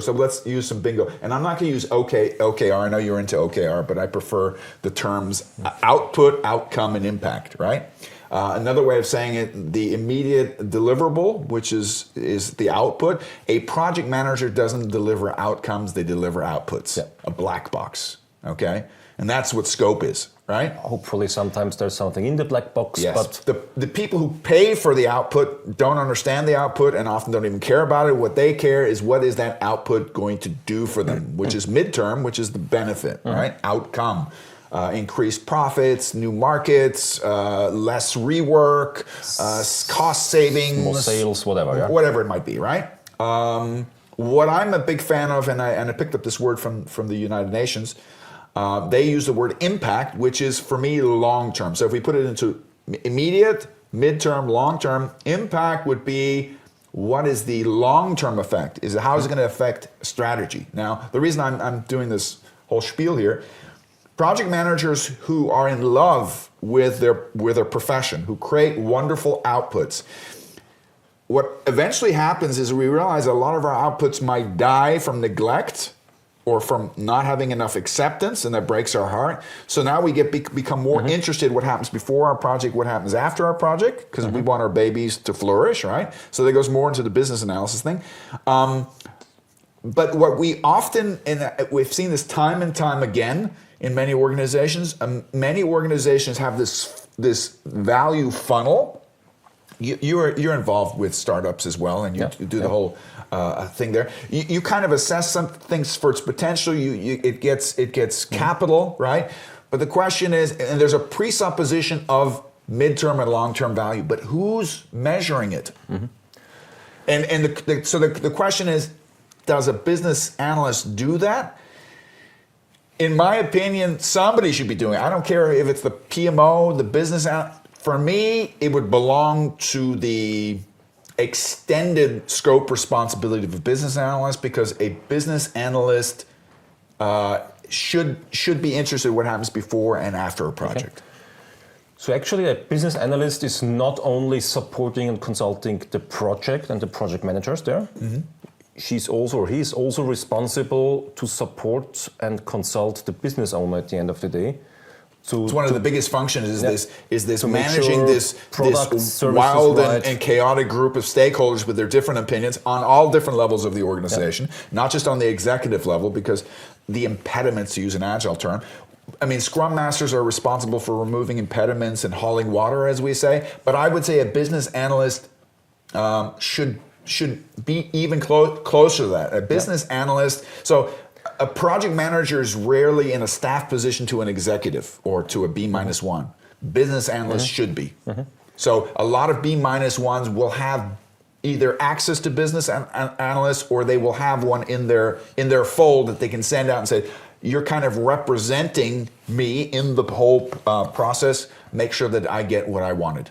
So let's use some bingo. And I'm not going to use OKR. I know you're into OKR, but I prefer the terms output, outcome, and impact, right? Another way of saying it, the immediate deliverable, which is the output. A project manager doesn't deliver outcomes, they deliver outputs. Yeah. A black box, okay? And that's what scope is, right? Hopefully sometimes there's something in the black box, yes. but the people who pay for the output don't understand the output and often don't even care about it. What they care is what is that output going to do for them, which is midterm, which is the benefit, right? Outcome. Increased profits, new markets, less rework, cost savings. more sales, whatever. Yeah? Whatever it might be, right? What I'm a big fan of, and I picked up this word from the United Nations, they use the word impact, which is, for me, long-term. So if we put it into immediate, midterm, long-term, impact would be, what is the long-term effect? How is it going to affect strategy? Now, the reason I'm doing this whole spiel here, project managers who are in love with their profession, who create wonderful outputs, what eventually happens is we realize a lot of our outputs might die from neglect or from not having enough acceptance, and that breaks our heart. So now we become more interested what happens before our project, what happens after our project, because we want our babies to flourish, right? So that goes more into the business analysis thing. But what we often, and we've seen this time and time again in many organizations have this value funnel. You're involved with startups as well, and you do the whole thing there. You kind of assess some things for its potential. It gets capital, right? But the question is, and there's a presupposition of midterm and long-term value, but who's measuring it? So the question is, does a business analyst do that? In my opinion, somebody should be doing it. I don't care if it's the PMO, the business analyst. For me, it would belong to the extended scope responsibility of a business analyst, because a business analyst should be interested in what happens before and after a project. Okay. So actually, a business analyst is not only supporting and consulting the project and the project managers there. He's also responsible to support and consult the business owner at the end of the day. It's one of the biggest functions is this to managing this wild and chaotic group of stakeholders with their different opinions on all different levels of the organization, not just on the executive level, because the impediments, to use an agile term, I mean, Scrum Masters are responsible for removing impediments and hauling water, as we say, but I would say a business analyst should be even closer to that. A business analyst, so a project manager is rarely in a staff position to an executive or to a B-1. Business analysts should be. So a lot of B-1s will have either access to business analysts, or they will have one in their fold that they can send out and say, you're kind of representing me in the whole process. Make sure that I get what I wanted.